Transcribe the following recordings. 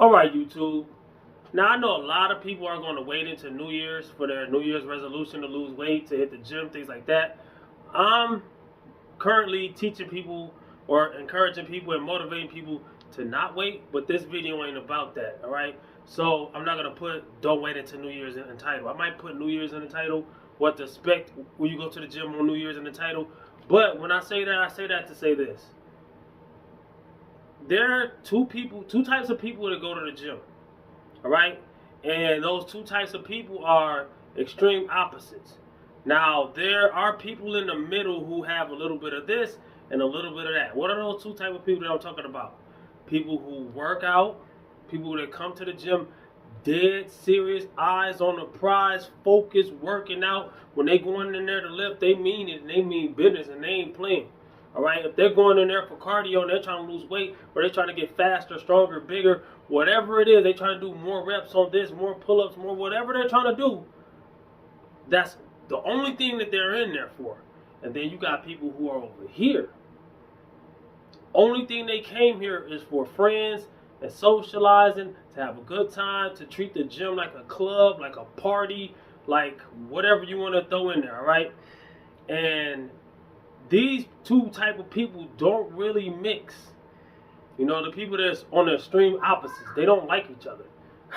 All right, YouTube. Now I know a lot of people are going to wait into New Year's for their New Year's resolution to lose weight, to hit the gym, things like that. I'm currently teaching people or encouraging people and motivating people to not wait, but this video ain't about that, all right? So I'm not going to put don't wait until New Year's in the title. I might put New Year's in the title, what to expect when you go to the gym on New Year's in the title. But when I say that, I say that to say this. There are two types of people that go to the gym. All right, and those two types of people are extreme opposites. Now there are people in the middle who have a little bit of this and a little bit of that. What are those two type of people that I'm talking about? People who work out, people that come to the gym dead serious, eyes on the prize, focused, working out. When they going in there to lift, they mean it and they mean business and they ain't playing. All right, if they're going in there for cardio and they're trying to lose weight or they're trying to get faster, stronger, bigger, whatever it is, they're trying to do more reps on this, more pull-ups, more whatever they're trying to do, that's the only thing that they're in there for. And then you got people who are over here. Only thing they came here is for friends and socializing, to have a good time, to treat the gym like a club, like a party, like whatever you want to throw in there, all right? And these two type of people don't really mix. You know, the people that's on the extreme opposites, they don't like each other,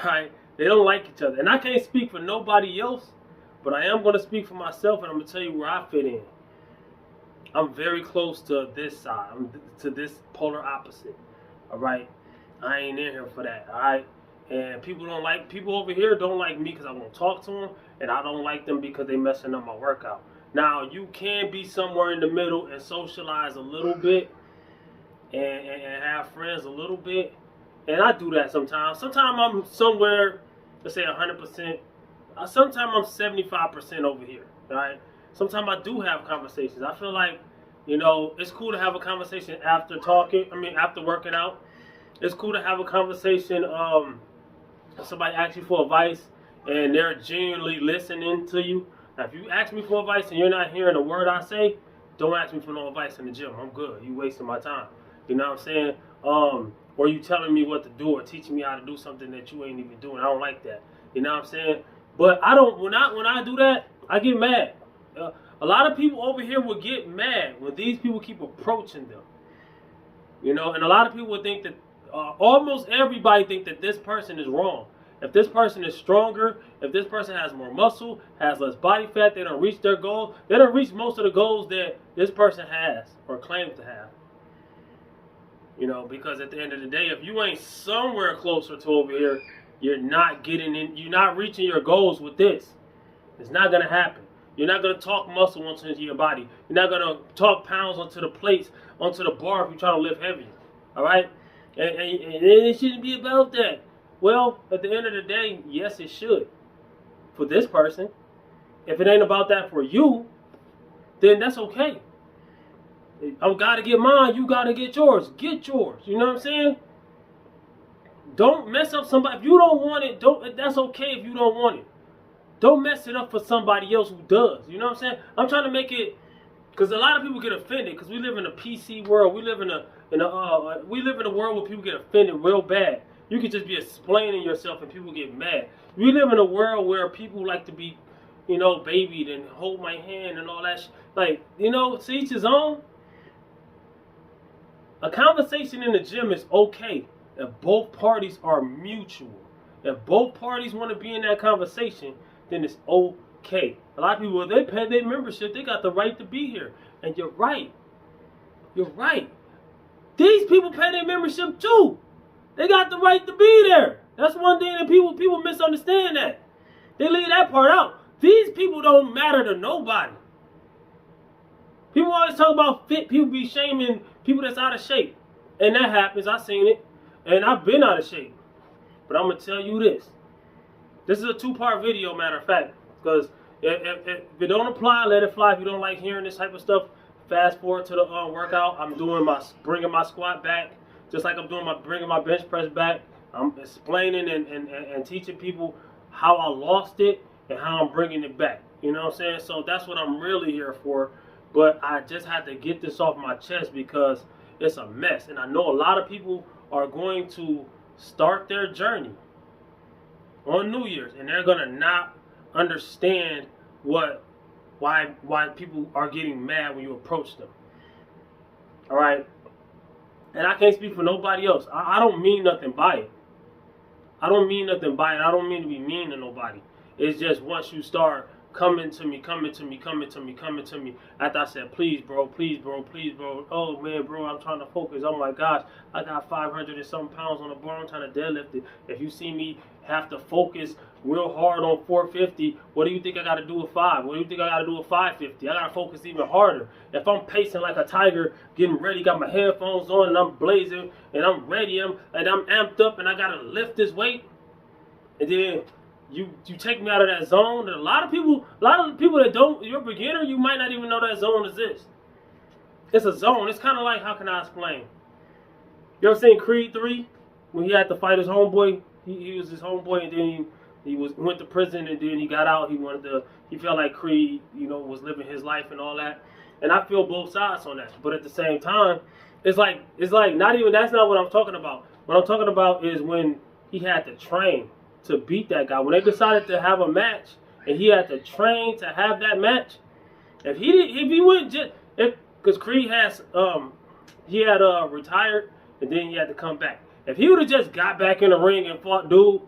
right? They don't like each other. And I can't speak for nobody else, but I am going to speak for myself, and I'm going to tell you where I fit in. I'm very close to this side. I'm to this polar opposite, all right? I ain't in here for that, all right? And people over here don't like me because I won't talk to them, and I don't like them because they messing up my workout. Now, you can be somewhere in the middle and socialize a little bit and have friends a little bit. And I do that sometimes. Sometimes I'm somewhere, let's say 100%. Sometimes I'm 75% over here, right? Sometimes I do have conversations. I feel like, you know, it's cool to have a conversation after after working out. It's cool to have a conversation if somebody asks you for advice and they're genuinely listening to you. Now, if you ask me for advice and you're not hearing a word I say, don't ask me for no advice in the gym. I'm good. You wasting my time. You know what I'm saying? Or you telling me what to do or teaching me how to do something that you ain't even doing. I don't like that. You know what I'm saying? But I don't. When I do that, I get mad. A lot of people over here will get mad when these people keep approaching them. You know, and a lot of people would think that almost everybody think that this person is wrong. If this person is stronger, if this person has more muscle, has less body fat, they don't reach their goal. They don't reach most of the goals that this person has or claims to have. You know, because at the end of the day, if you ain't somewhere closer to over here, you're not getting in. You're not reaching your goals with this. It's not gonna happen. You're not gonna talk muscle onto your body. You're not gonna talk pounds onto the plates, onto the bar if you're trying to lift heavier. All right, and it shouldn't be about that. Well, at the end of the day, yes, it should. For this person, if it ain't about that for you, then that's okay. I gotta get mine, you gotta get yours. Get yours. You know what I'm saying? Don't mess up somebody. If you don't want it, that's okay if you don't want it. Don't mess it up for somebody else who does. You know what I'm saying? I'm trying to make it, because a lot of people get offended because we live in a PC world. We live in a world where people get offended real bad. You can just be explaining yourself and people get mad. We live in a world where people like to be, you know, babied and hold my hand and all that. Like, you know, to each his own. A conversation in the gym is okay if both parties are mutual. If both parties want to be in that conversation, then it's okay. A lot of people, they pay their membership, they got the right to be here. And you're right. You're right. These people pay their membership too. They got the right to be there. That's one thing that people misunderstand that. They leave that part out. These people don't matter to nobody. People always talk about fit. People be shaming people that's out of shape. And that happens. I've seen it. And I've been out of shape. But I'm going to tell you this. This is a two-part video, matter of fact. Because if it don't apply, let it fly. If you don't like hearing this type of stuff, fast forward to the workout. I'm bringing my squat back. Just like I'm bringing my bench press back. I'm explaining and teaching people how I lost it and how I'm bringing it back. You know what I'm saying? So that's what I'm really here for. But I just had to get this off my chest because it's a mess. And I know a lot of people are going to start their journey on New Year's, and they're gonna not understand why people are getting mad when you approach them. All right, and I can't speak for nobody else. I don't mean nothing by it. I don't mean nothing by it. I don't mean to be mean to nobody. It's just once you start coming to me, after I said, please, bro, oh, man, bro, I'm trying to focus. Oh, my gosh, I got 500 and some pounds on the bar. I'm trying to deadlift it. If you see me have to focus real hard on 450, what do you think I got to do with 5? What do you think I got to do with 550? I got to focus even harder. If I'm pacing like a tiger, getting ready, got my headphones on, and I'm blazing, and I'm ready, and I'm amped up, and I got to lift this weight, and then you take me out of that zone. And a lot of people that don't, you're a beginner, you might not even know that zone exists. It's a zone. It's kind of like, how can I explain? You ever seen Creed 3? When he had to fight his homeboy, he was his homeboy, and then he went to prison, and then he got out. He felt like Creed, was living his life and all that. And I feel both sides on that. But at the same time, it's like not even, that's not what I'm talking about. What I'm talking about is when he had to train to beat that guy. When they decided to have a match, and he had to train to have that match, because Creed he had retired, and then he had to come back. If he would have just got back in the ring and fought dude,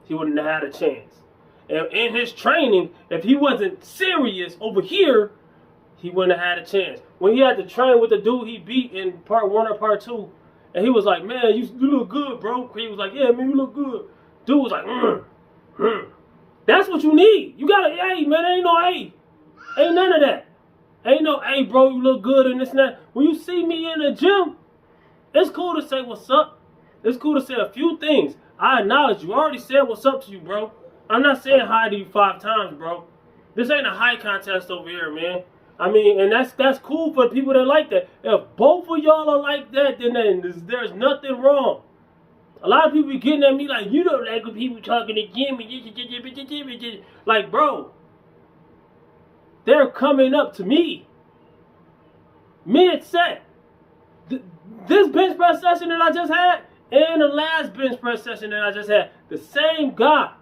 he wouldn't have had a chance. And in his training, if he wasn't serious over here, he wouldn't have had a chance. When he had to train with the dude he beat in part 1 or part 2, and he was like, man, you look good, bro. Creed was like, yeah, man, you look good. Dude was like, That's what you need. You gotta, hey, man, ain't no A. Ain't none of that. Ain't no, hey, bro, you look good and this and that. When you see me in the gym, it's cool to say what's up. It's cool to say a few things. I acknowledge you. I already said what's up to you, bro. I'm not saying hi to you 5 times, bro. This ain't a high contest over here, man. I mean, and that's cool for people that like that. If both of y'all are like that, then there's nothing wrong. A lot of people be getting at me like, you don't like when people talking again. Like, bro, they're coming up to me mid-set. This bench press session that I just had and the last bench press session that I just had, the same guy.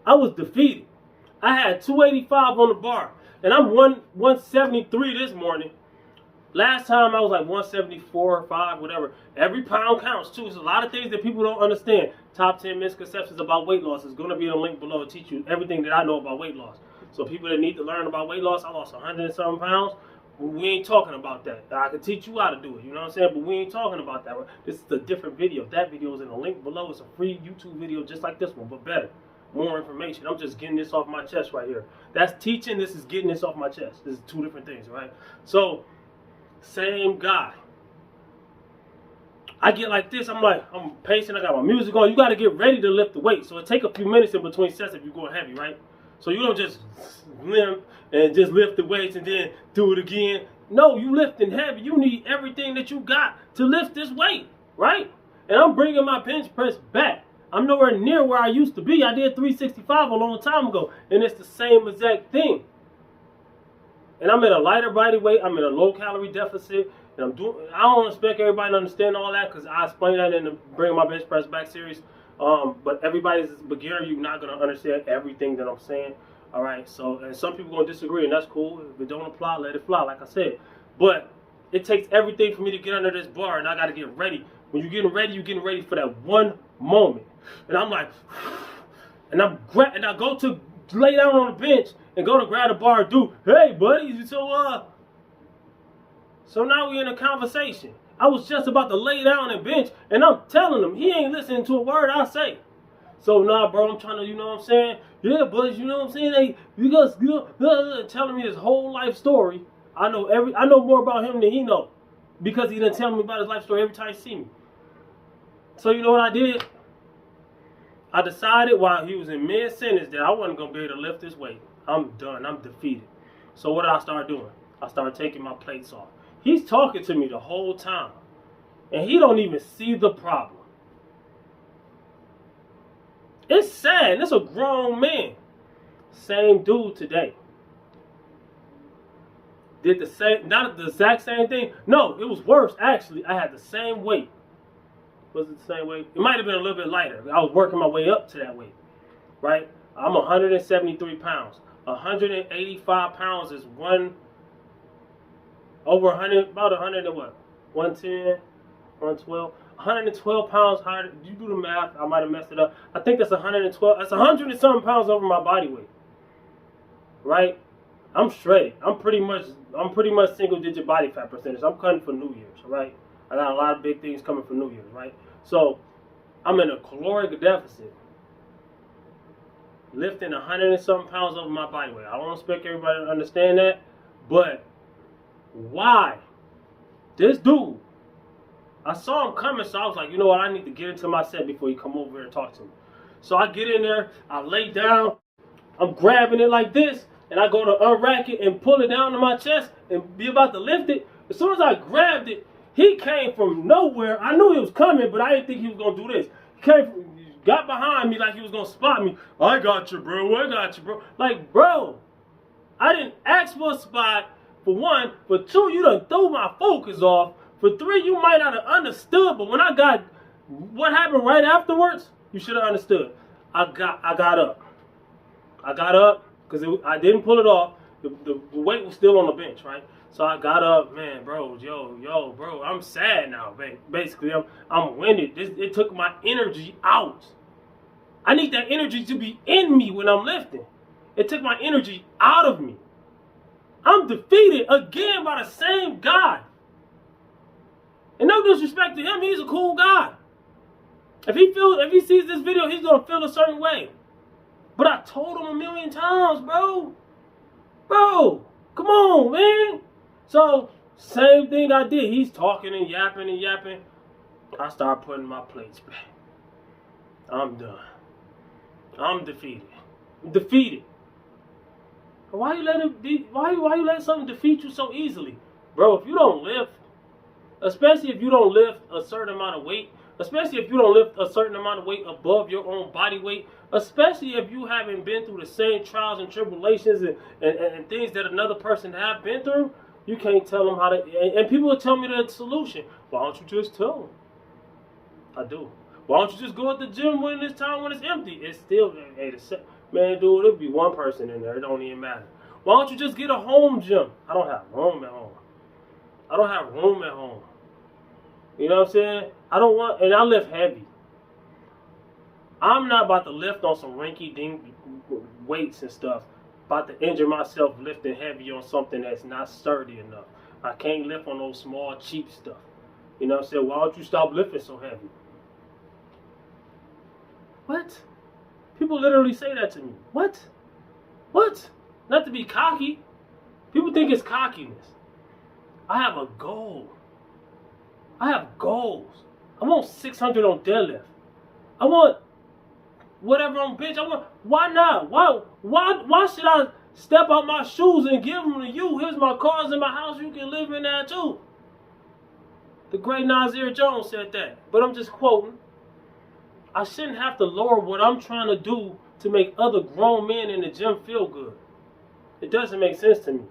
I was defeated. I had 285 on the bar, and I'm 173 this morning. Last time I was like 174 or 5, whatever. Every pound counts too. There's a lot of things that people don't understand. Top 10 misconceptions about weight loss is going to be in the link below to teach you everything that I know about weight loss. So people that need to learn about weight loss, I lost 100 and something pounds. We ain't talking about that. I can teach you how to do it, you know what I'm saying? But we ain't talking about that. This is a different video. That video is in the link below. It's a free YouTube video just like this one, but better. More information. I'm just getting this off my chest right here. That's teaching. This is getting this off my chest. This is 2 different things, right? So, same guy. I get like this. I'm pacing. I got my music on. You got to get ready to lift the weight. So it take a few minutes in between sets if you're going heavy, right? So you don't just limp and just lift the weights and then do it again. No, you lifting heavy. You need everything that you got to lift this weight, right? And I'm bringing my bench press back. I'm nowhere near where I used to be. I did 365 a long time ago, and it's the same exact thing. And I'm at a lighter body weight. I'm in a low calorie deficit, and I don't expect everybody to understand all that because I explain that in the Bring My Bench Press Back series. But everybody's a beginner. You're not gonna understand everything that I'm saying. All right. So, and some people gonna disagree, and that's cool. If it don't apply, let it fly. Like I said, but it takes everything for me to get under this bar, and I got to get ready. When you're getting ready for that one moment. And I'm like, and I go to lay down on the bench and go to grab the bar and do, hey buddy, so now we in a conversation. I was just about to lay down and bench, and I'm telling him he ain't listening to a word I say. So nah, bro, I'm trying to, you know what I'm saying? Yeah, but you know what I'm saying? Hey, you guys telling me his whole life story. I know more about him than he know, because he done tell me about his life story every time he see me. So you know what I did? I decided while he was in mid-sentence that I wasn't going to be able to lift this weight. I'm done. I'm defeated. So what did I start doing? I started taking my plates off. He's talking to me the whole time, and he don't even see the problem. It's sad. It's a grown man. Same dude today. Did not the exact same thing. No, it was worse, actually. I had the same weight. Was it the same weight? It might have been a little bit lighter. I was working my way up to that weight, right? I'm 173 pounds. 185 pounds is over 100, about 100 and what? 110, 112. 112 pounds higher. You do the math. I might have messed it up. I think that's 112. That's 100 and something pounds over my body weight, right? I'm straight. I'm pretty much single digit body fat percentage. I'm cutting for New Year's, right? I got a lot of big things coming for New Year's, right? So I'm in a caloric deficit, lifting 100 and something pounds over my body weight. I don't expect everybody to understand that, but why? This dude, I saw him coming, so I was like, you know what? I need to get into my set before you come over here and talk to me. So I get in there, I lay down, I'm grabbing it like this, and I go to unrack it and pull it down to my chest and be about to lift it. As soon as I grabbed it, he came from nowhere. I knew he was coming, but I didn't think he was going to do this. He got behind me like he was going to spot me. I got you, bro. I got you, bro. Like, bro, I didn't ask for a spot, for one. For two, you done threw my focus off. For three, you might not have understood, but when I got what happened right afterwards, you should have understood. I got up. I got up because I didn't pull it off. The weight was still on the bench, right? So I got up, man, bro, bro, I'm sad now, basically. I'm winded. It took my energy out. I need that energy to be in me when I'm lifting. It took my energy out of me. I'm defeated again by the same guy. And no disrespect to him, he's a cool guy. If he sees this video, he's gonna feel a certain way. But I told him 1,000,000 times, bro. Bro, come on, man. So, same thing I did. He's talking and yapping and yapping. I start putting my plates back. I'm done. I'm defeated. I'm defeated. Why you let something defeat you so easily? Bro, if you don't lift, especially if you don't lift a certain amount of weight, especially if you don't lift a certain amount of weight above your own body weight, especially if you haven't been through the same trials and tribulations and things that another person have been through, you can't tell them how to, and people will tell me the solution. Why don't you just tell them? I do. Why don't you just go at the gym when it's empty? It's still, hey, man, dude, it'll be one person in there. It don't even matter. Why don't you just get a home gym? I don't have room at home. I don't have room at home. You know what I'm saying? And I lift heavy. I'm not about to lift on some rinky-dink weights and stuff. About to injure myself lifting heavy on something that's not sturdy enough. I can't lift on those small, cheap stuff. You know what I'm saying? Why don't you stop lifting so heavy? What? People literally say that to me. What? What? Not to be cocky. People think it's cockiness. I have a goal. I have goals. I want 600 on deadlift. I want whatever on bench. Why not? Why should I step out my shoes and give them to you? Here's my cars in my house. You can live in that too. The great Nasir Jones said that. But I'm just quoting. I shouldn't have to lower what I'm trying to do to make other grown men in the gym feel good. It doesn't make sense to me.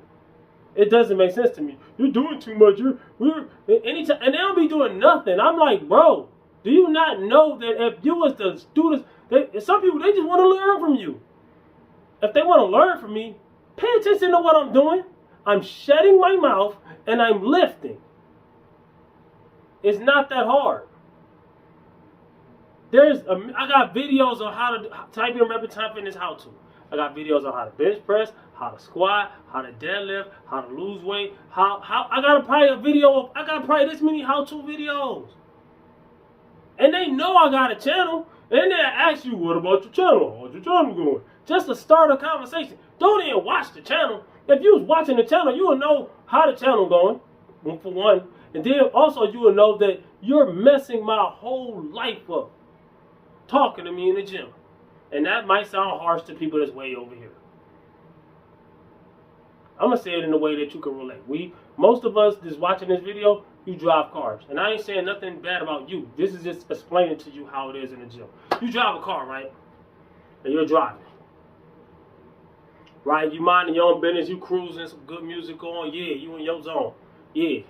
It doesn't make sense to me. You're doing too much. Anytime, and they'll be doing nothing. I'm like, bro, do you not know that if you was to do this, some people, they just want to learn from you. If they want to learn from me, pay attention to what I'm doing. I'm shutting my mouth and I'm lifting. It's not that hard. I got videos on how to type in Reppin Time Fitness how to. I got videos on how to bench press, how to squat, how to deadlift, how to lose weight. I got probably this many how-to videos. And they know I got a channel. And they ask you, what about your channel? How's your channel going? Just to start a conversation. Don't even watch the channel. If you was watching the channel, you will know how the channel going, for one. And then also you will know that you're messing my whole life up talking to me in the gym. And that might sound harsh to people that's way over here. I'm going to say it in a way that you can relate. Most of us that's watching this video, you drive cars. And I ain't saying nothing bad about you. This is just explaining to you how it is in the gym. You drive a car, right? And you're driving. Right? You minding your own business. You cruising, some good music on. Yeah, you in your zone. Yeah.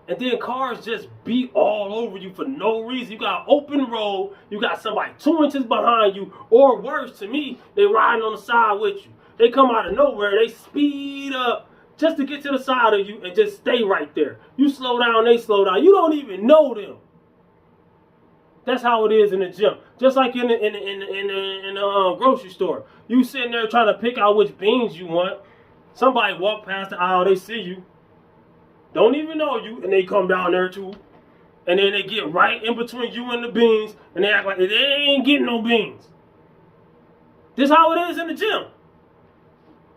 And then cars just beat all over you for no reason. You got open road, you got somebody 2 inches behind you, or worse to me, they riding on the side with you. They come out of nowhere, they speed up just to get to the side of you and just stay right there. You slow down, they slow down. You don't even know them. That's how it is in the gym. Just like in the grocery store. You sitting there trying to pick out which beans you want. Somebody walk past the aisle, they see you. Don't even know you, and they come down there too. And then they get right in between you and the beans, and they act like they ain't getting no beans. This how it is in the gym.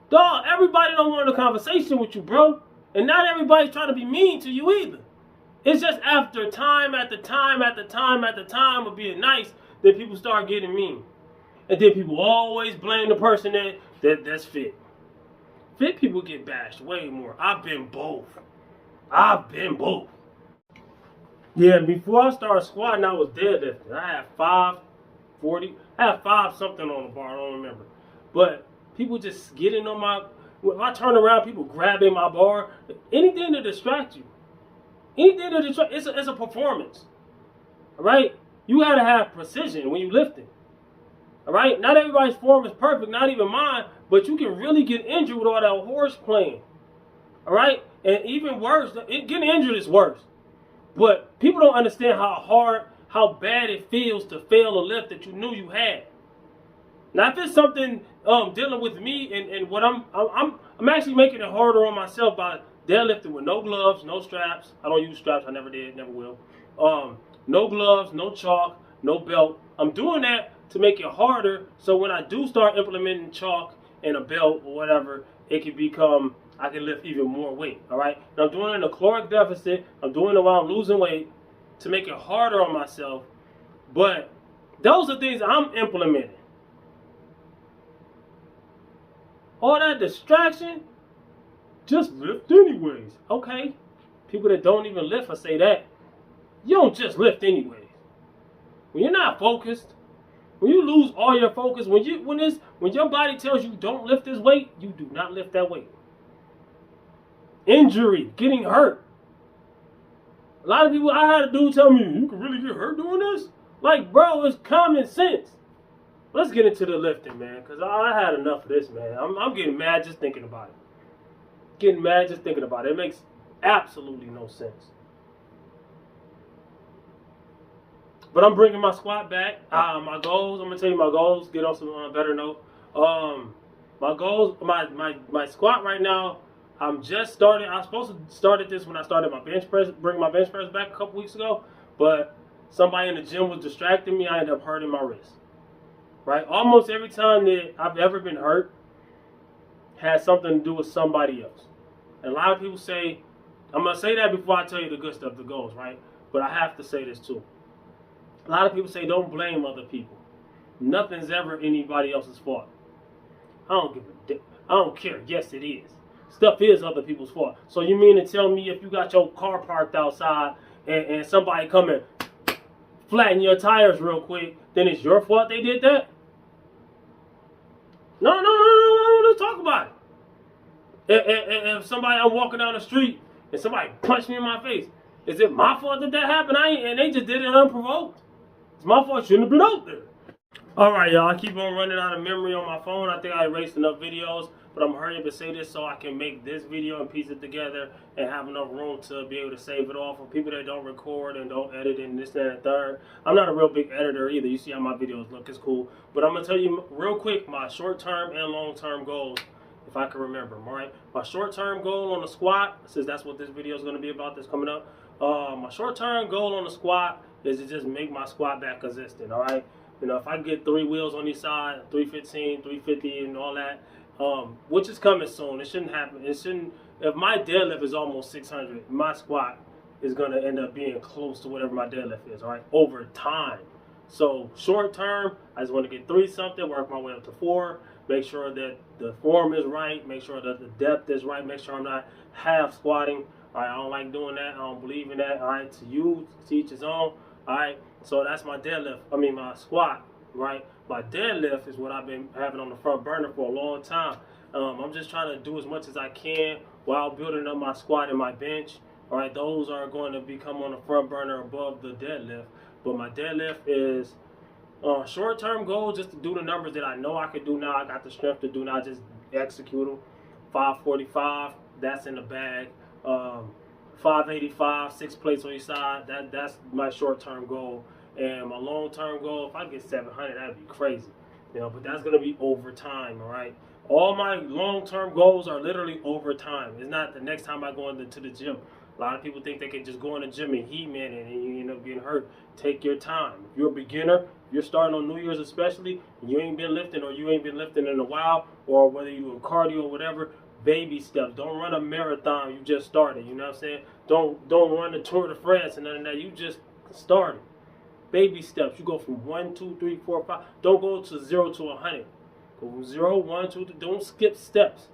Dog, everybody don't want a conversation with you, bro. And not everybody's trying to be mean to you either. It's just after time after time after time after time of being nice that people start getting mean. And then people always blame the person that's fit. Fit people get bashed way more. I've been both. Yeah, before I started squatting, I was deadlifting. I had 540. I had 5 something on the bar. I don't remember. But people just getting on my. When I turn around, people grabbing my bar. Anything to distract you. Anything to distract. It's a performance. All right. You gotta have precision when you lifting. All right. Not everybody's form is perfect. Not even mine. But you can really get injured with all that horse playing. All right. And even worse, getting injured is worse. But people don't understand how bad it feels to fail a lift that you knew you had. Now, if it's something dealing with me and what I'm actually making it harder on myself by deadlifting with no gloves, no straps. I don't use straps. I never did, never will. No gloves, no chalk, no belt. I'm doing that to make it harder. So when I do start implementing chalk and a belt or whatever, it can become. I can lift even more weight, all right? And I'm doing it in a caloric deficit. I'm doing it while I'm losing weight to make it harder on myself. But those are things I'm implementing. All that distraction, just lift anyways. Okay, people that don't even lift will say that. You don't just lift anyways. When you're not focused, when you lose all your focus, when your body tells you don't lift this weight, you do not lift that weight. Injury, getting hurt. A lot of people, I had a dude tell me, you can really get hurt doing this? Like, bro, it's common sense. Let's get into the lifting, man, because I had enough of this, man. I'm getting mad just thinking about it. It makes absolutely no sense. But I'm bringing my squat back. My goals, I'm going to tell you my goals, get on some better note. My goals, my squat right now, I'm just starting. I was supposed to start this when I started my bench press, bring my bench press back a couple weeks ago, but somebody in the gym was distracting me. I ended up hurting my wrist. Right? Almost every time that I've ever been hurt has something to do with somebody else. And a lot of people say, I'm going to say that before I tell you the good stuff, the goals, right? But I have to say this too. A lot of people say don't blame other people. Nothing's ever anybody else's fault. I don't give a damn. I don't care. Yes, it is. Stuff is other people's fault. So you mean to tell me if you got your car parked outside and somebody come and flatten your tires real quick, then it's your fault they did that? No. Let's talk about it. If somebody, I'm walking down the street and somebody punched me in my face, is it my fault that happened? And they just did it unprovoked. It's my fault. I shouldn't have been out there. All right, y'all. I keep on running out of memory on my phone. I think I erased enough videos, but I'm hurrying to say this so I can make this video and piece it together and have enough room to be able to save it all for people that don't record and don't edit and this, that, and the third. I'm not a real big editor either. You see how my videos look. It's cool. But I'm going to tell you real quick my short-term and long-term goals, if I can remember them, all right? My short-term goal on the squat, since that's what this video is going to be about that's coming up, my short-term goal on the squat is to just make my squat back consistent, all right? You know, if I get 3 wheels on each side, 315, 350, and all that, which is coming soon. It shouldn't happen. It shouldn't. If my deadlift is almost 600, my squat is going to end up being close to whatever my deadlift is, all right, over time. So short term, I just want to get 3 something, work my way up to 4, make sure that the form is right, make sure that the depth is right, make sure I'm not half squatting. All right, I don't like doing that. I don't believe in that. All right, to you, to each his own. All right, so that's my deadlift. I mean, my squat, right? My deadlift is what I've been having on the front burner for a long time. I'm just trying to do as much as I can while building up my squat and my bench. All right, those are going to become on the front burner above the deadlift. But my deadlift is short-term goal, just to do the numbers that I know I can do now. I got the strength to do now. Just execute them. 545, that's in the bag. 585, 6 plates on each side. That's my short-term goal. And my long-term goal, if I get 700, that'd be crazy. But that's gonna be over time. All right. All my long-term goals are literally over time. It's not the next time I go into the gym. A lot of people think they can just go in the gym and heat man and you end up getting hurt. Take your time. If you're a beginner, if you're starting on New Year's especially, and you ain't been lifting or you ain't been lifting in a while, or whether you're doing cardio or whatever, baby steps. Don't run a marathon. You just started. You know what I'm saying? Don't run the Tour de France and none of that. You just started. Baby steps. You go from 1, 2, 3, 4, 5. Don't go to 0 to 100. Go from 0, 1, 2, 3. Don't skip steps.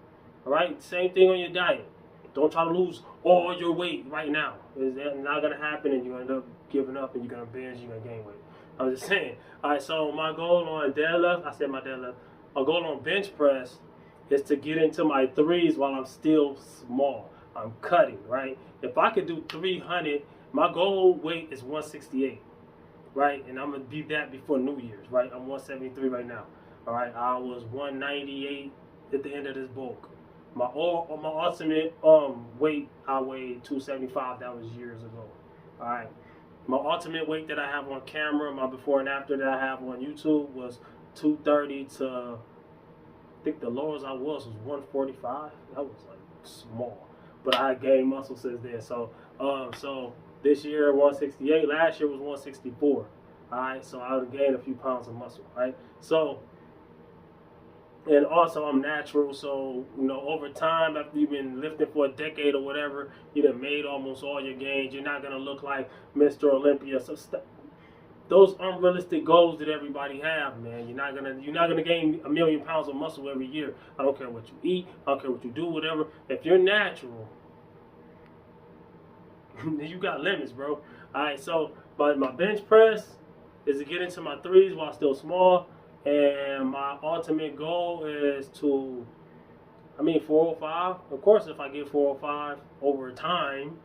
All right? Same thing on your diet. Don't try to lose all your weight right now. It's not going to happen, and you end up giving up, and you're going to binge, you're going to gain weight. I'm just saying. All right, so my goal on deadlift, I said my deadlift, my goal on bench press is to get into my threes while I'm still small. I'm cutting, right? If I could do 300, my goal weight is 168, right? And I'm going to be that before New Year's, right? I'm 173 right now. All right, I was 198 at the end of this bulk. My ultimate weight, I weighed 275. That was years ago. All right. My ultimate weight that I have on camera, my before and after that I have on YouTube was 230 to, I think the lowest I was 145. That was like small, but I gained muscle since then. So this year 168. Last year was 164. All right. So I would gain a few pounds of muscle. Right. So. And also, I'm natural, so, over time, after you've been lifting for a decade or whatever, you done made almost all your gains. You're not going to look like Mr. Olympia. So those unrealistic goals that everybody have, man, you're not gonna gain 1 million pounds of muscle every year. I don't care what you eat. I don't care what you do, whatever. If you're natural, you got limits, bro. All right, so but my bench press is to get into my threes while still small. And my ultimate goal is to, 405. Of course, if I get 405 over time,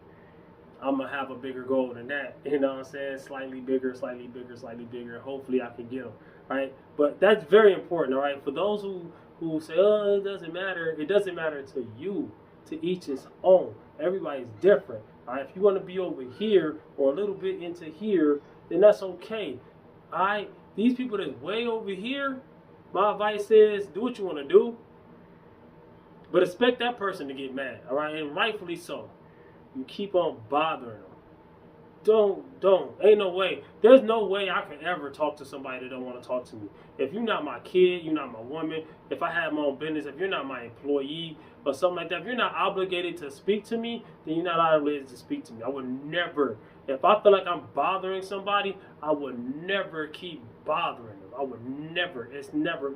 I'm going to have a bigger goal than that. You know what I'm saying? Slightly bigger, slightly bigger, slightly bigger. Hopefully, I can get them. Right? But that's very important, all right? For those who say, oh, it doesn't matter. It doesn't matter to you. To each his own. Everybody's different. All right? If you want to be over here or a little bit into here, then that's okay. All right? These people that's way over here, my advice is do what you want to do, but expect that person to get mad, all right? And rightfully so. You keep on bothering them. Don't. Ain't no way. There's no way I can ever talk to somebody that don't want to talk to me. If you're not my kid, you're not my woman, if I have my own business, if you're not my employee or something like that, if you're not obligated to speak to me, then you're not obligated to speak to me. I would never. If I feel like I'm bothering somebody, I would never keep bothering them. I would never. It's never.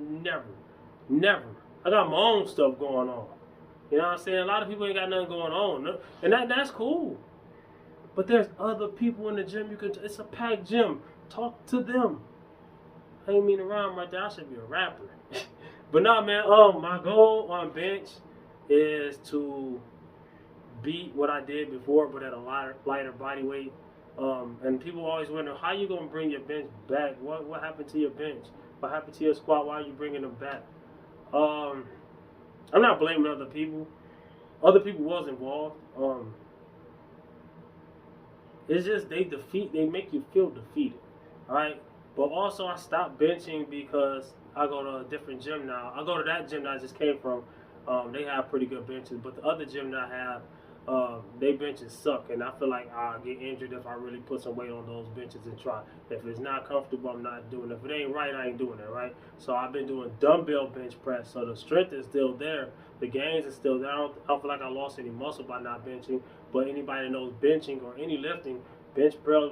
I got my own stuff going on. You know what I'm saying? A lot of people ain't got nothing going on. And that's cool. But there's other people in the gym. It's a packed gym. Talk to them. I ain't mean to rhyme right there. I should be a rapper. But nah, man. My goal on bench is to beat what I did before, but at a lighter body weight. And people always wonder, how you gonna bring your bench back? What happened to your bench? What happened to your squat? Why are you bringing them back? I'm not blaming other people. Other people was involved. It's just they make you feel defeated. All right. But also I stopped benching because I go to a different gym now. I go to that gym that I just came from. They have pretty good benches, but the other gym that I have, they benches suck, and I feel like I'll get injured if I really put some weight on those benches and try. If it's not comfortable, I'm not doing it. If it ain't right, I ain't doing it, right? So I've been doing dumbbell bench press, so the strength is still there. The gains are still there. I don't feel like I lost any muscle by not benching, but anybody that knows benching or any lifting, bench press,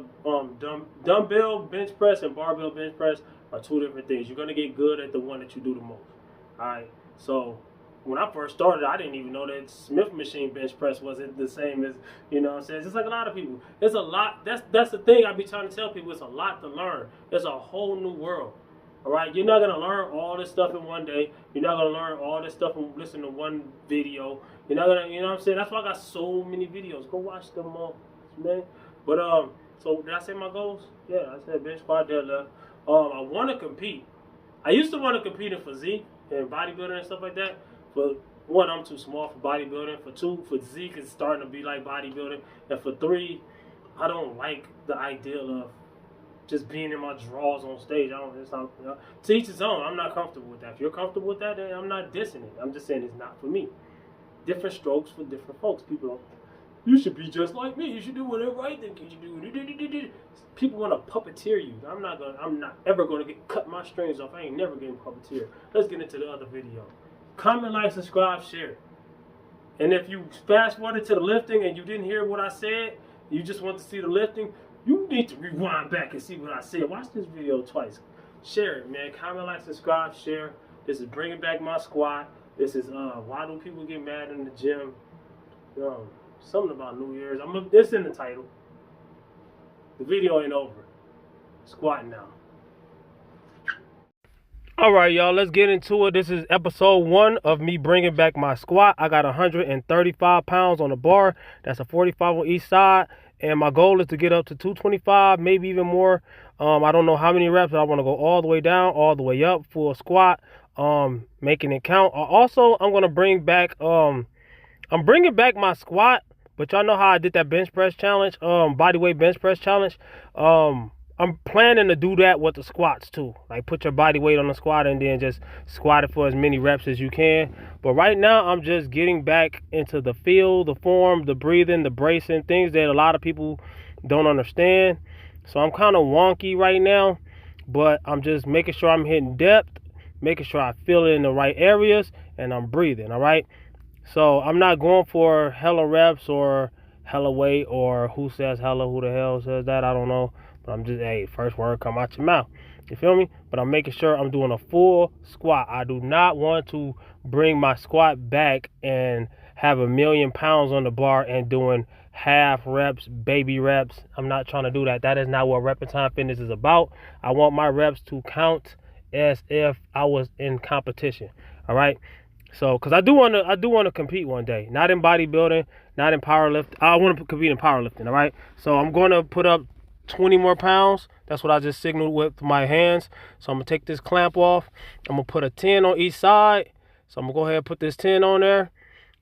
dumbbell bench press and barbell bench press are two different things. You're going to get good at the one that you do the most, all right? So when I first started, I didn't even know that Smith machine bench press wasn't the same as, you know what I'm saying? Just like a lot of people. It's a lot. That's the thing I be trying to tell people. It's a lot to learn. It's a whole new world. All right, you're not gonna learn all this stuff in one day. You're not gonna learn all this stuff and listen to one video. You're not gonna, you know what I'm saying? That's why I got so many videos. Go watch them all, man. But so did I say my goals? Yeah, I said bench, squat, deadlift. I want to compete. I used to want to compete in physique and bodybuilding and stuff like that. But one, I'm too small for bodybuilding. For two, physique is starting to be like bodybuilding. And for three, I don't like the ideal of just being in my drawers on stage. I don't. It's not. You know, to each his own. I'm not comfortable with that. If you're comfortable with that, then I'm not dissing it. I'm just saying it's not for me. Different strokes for different folks. People don't. You should be just like me. You should do whatever I think you should do. People want to puppeteer you. I'm not ever gonna cut my strings off. I ain't never getting puppeteered. Let's get into the other video. Comment, like, subscribe, share. And if you fast forwarded to the lifting and you didn't hear what I said, you just want to see the lifting, you need to rewind back and see what I said. Watch this video twice. Share it, man. Comment, like, subscribe, share. This is bringing back my squat. This is why do people get mad in the gym? Something about New Year's. It's in the title. The video ain't over. Squatting now. All right, y'all, let's get into it. This is episode 1 of me bringing back my squat. I got 135 pounds on the bar. That's a 45 on each side. And my goal is to get up to 225, maybe even more. I don't know how many reps, but I want to go all the way down, all the way up, full squat, making it count. Also, I'm going to bring back, I'm bringing back my squat. But y'all know how I did that bench press challenge, bodyweight bench press challenge. I'm planning to do that with the squats too. Like put your body weight on the squat and then just squat it for as many reps as you can. But right now I'm just getting back into the feel, the form, the breathing, the bracing, things that a lot of people don't understand. So I'm kind of wonky right now, but I'm just making sure I'm hitting depth, making sure I feel it in the right areas, and I'm breathing, all right? So I'm not going for hella reps or hella weight or who says hella, who the hell says that, I don't know. But I'm just, hey, first word come out your mouth. You feel me? But I'm making sure I'm doing a full squat. I do not want to bring my squat back and have 1,000,000 pounds on the bar and doing half reps, baby reps. I'm not trying to do that. That is not what Reppin Time Fitness is about. I want my reps to count as if I was in competition. All right? So, because I do want to compete one day. Not in bodybuilding, not in powerlifting. I want to compete in powerlifting, all right? So, I'm going to put up 20 more pounds. That's what I just signaled with my hands. So, I'm going to take this clamp off. I'm going to put a 10 on each side. So, I'm going to go ahead and put this 10 on there.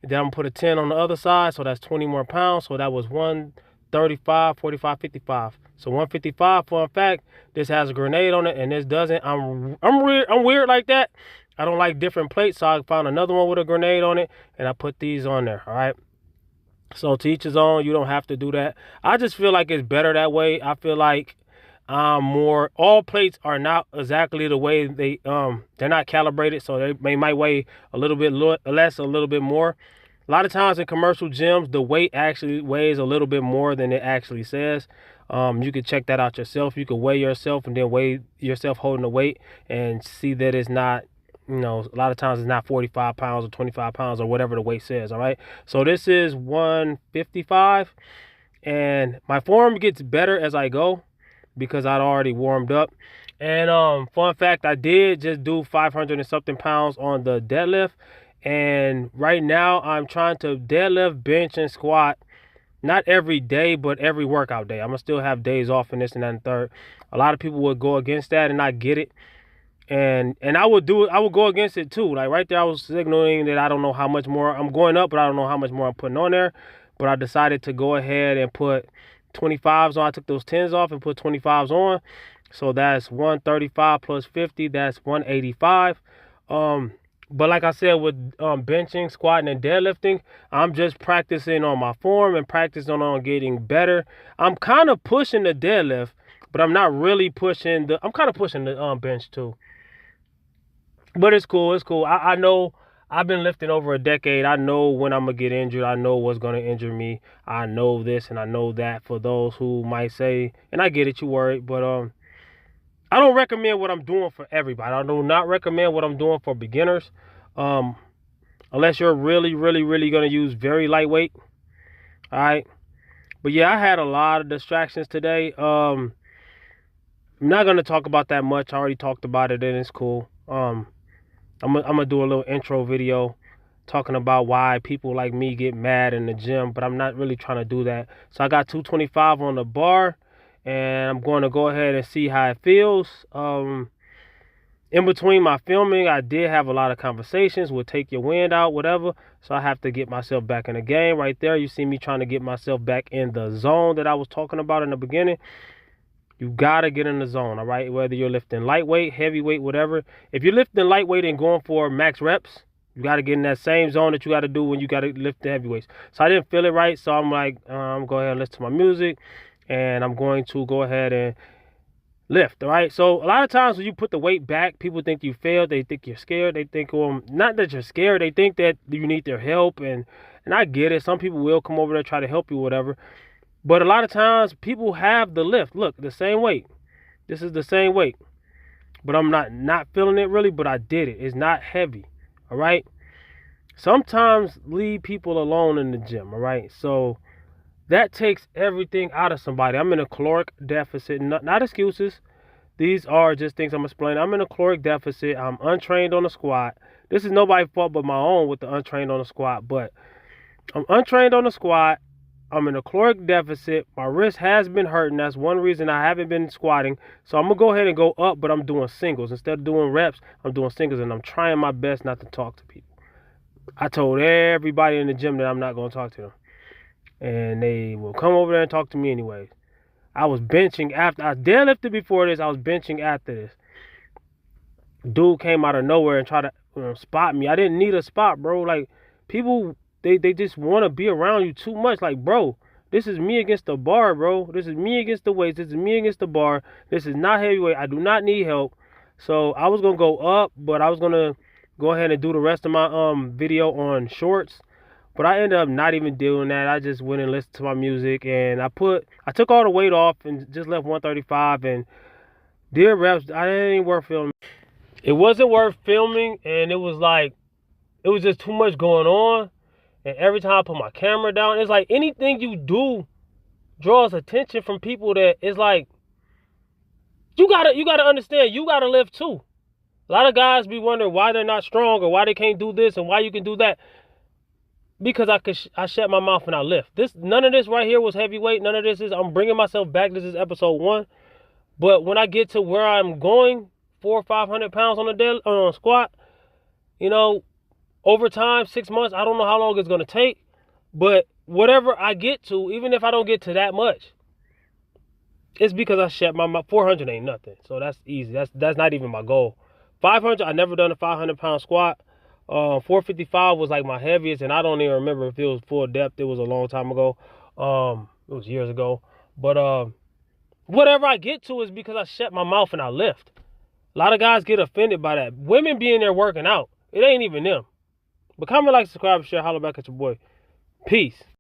And then I'm going to put a 10 on the other side. So, that's 20 more pounds. So, that was 135, 45, 55. So, 155, for a fact, this has a grenade on it and this doesn't. I'm weird like that. I don't like different plates, so I found another one with a grenade on it, and I put these on there, all right? So to each his own, you don't have to do that. I just feel like it's better that way. I feel like all plates are not exactly the way they're not calibrated, so they might weigh a little bit less, a little bit more. A lot of times in commercial gyms, the weight actually weighs a little bit more than it actually says. You can check that out yourself. You can weigh yourself and then weigh yourself holding the weight and see that it's not, a lot of times it's not 45 pounds or 25 pounds or whatever the weight says, all right? So this is 155, and my form gets better as I go because I'd already warmed up. And fun fact, I did just do 500 and something pounds on the deadlift, and right now I'm trying to deadlift, bench, and squat, not every day, but every workout day. I'm going to still have days off in this and that and third. A lot of people would go against that, and I get it. And I would do it. I would go against it too. Like right there, I was signaling that I don't know how much more I'm going up, but I don't know how much more I'm putting on there. But I decided to go ahead and put 25s on. I took those 10s off and put 25s on. So that's 135 plus 50. That's 185. But like I said, with benching, squatting, and deadlifting, I'm just practicing on my form and practicing on getting better. I'm kind of pushing the deadlift, but I'm not really pushing I'm kind of pushing the bench too. But it's cool. It's cool. I know I've been lifting over a decade. I know when I'm going to get injured. I know what's going to injure me. I know this and I know that, for those who might say, and I get it, you worried, but I don't recommend what I'm doing for everybody. I do not recommend what I'm doing for beginners unless you're really, really, really going to use very lightweight. All right. But yeah, I had a lot of distractions today. I'm not gonna talk about that much. I already talked about it, and it's cool. I'm gonna do a little intro video talking about why people like me get mad in the gym, but I'm not really trying to do that. So I got 225 on the bar, and I'm going to go ahead and see how it feels. In between my filming, I did have a lot of conversations with take your wind out, whatever. So I have to get myself back in the game. Right there, you see me trying to get myself back in the zone that I was talking about in the beginning. You gotta get in the zone, all right? Whether you're lifting lightweight, heavyweight, whatever. If you're lifting lightweight and going for max reps, you gotta get in that same zone that you gotta do when you gotta lift the heavyweights. So I didn't feel it right, so I'm like, I'm go ahead and listen to my music, and I'm going to go ahead and lift, all right? So a lot of times when you put the weight back, people think you failed. They think you're scared. They think, well, not that you're scared. They think that you need their help, and I get it. Some people will come over there try to help you, whatever. But a lot of times people have the lift. Look, the same weight. This is the same weight. But I'm not feeling it really, but I did it. It's not heavy, all right? Sometimes leave people alone in the gym, all right? So that takes everything out of somebody. I'm in a caloric deficit, not excuses. These are just things I'm explaining. I'm in a caloric deficit. I'm untrained on the squat. This is nobody's fault but my own with the untrained on the squat. But I'm untrained on the squat. I'm in a caloric deficit. My wrist has been hurting. That's one reason I haven't been squatting. So I'm going to go ahead and go up, but I'm doing singles. Instead of doing reps, I'm doing singles, and I'm trying my best not to talk to people. I told everybody in the gym that I'm not going to talk to them. And they will come over there and talk to me anyways. I was benching after. I deadlifted before this. I was benching after this. Dude came out of nowhere and tried to spot me. I didn't need a spot, bro. Like, people, they just want to be around you too much. Like, bro, this is me against the bar, bro. This is me against the weights. This is me against the bar. This is not heavyweight. I do not need help. So I was going to go up, but I was going to go ahead and do the rest of my video on shorts. But I ended up not even doing that. I just went and listened to my music, and I took all the weight off and just left 135 and did reps. It ain't worth filming. It wasn't worth filming, and it was just too much going on. And every time I put my camera down, it's like anything you do draws attention from people that it's like, you gotta understand, you gotta live too. A lot of guys be wondering why they're not strong or why they can't do this and why you can do that. Because I shut my mouth and I lift. None of this right here was heavyweight. None of this is, I'm bringing myself back. This is episode 1. But when I get to where I'm going, 400 or 500 pounds on a squat, over time, 6 months, I don't know how long it's going to take. But whatever I get to, even if I don't get to that much, it's because I shut my mouth. 400 ain't nothing. So that's easy. That's not even my goal. 500, I never done a 500-pound squat. 455 was like my heaviest, and I don't even remember if it was full depth. It was a long time ago. It was years ago. But whatever I get to is because I shut my mouth and I lift. A lot of guys get offended by that. Women being there working out, it ain't even them. But comment, like, subscribe, share, holler back at your boy. Peace.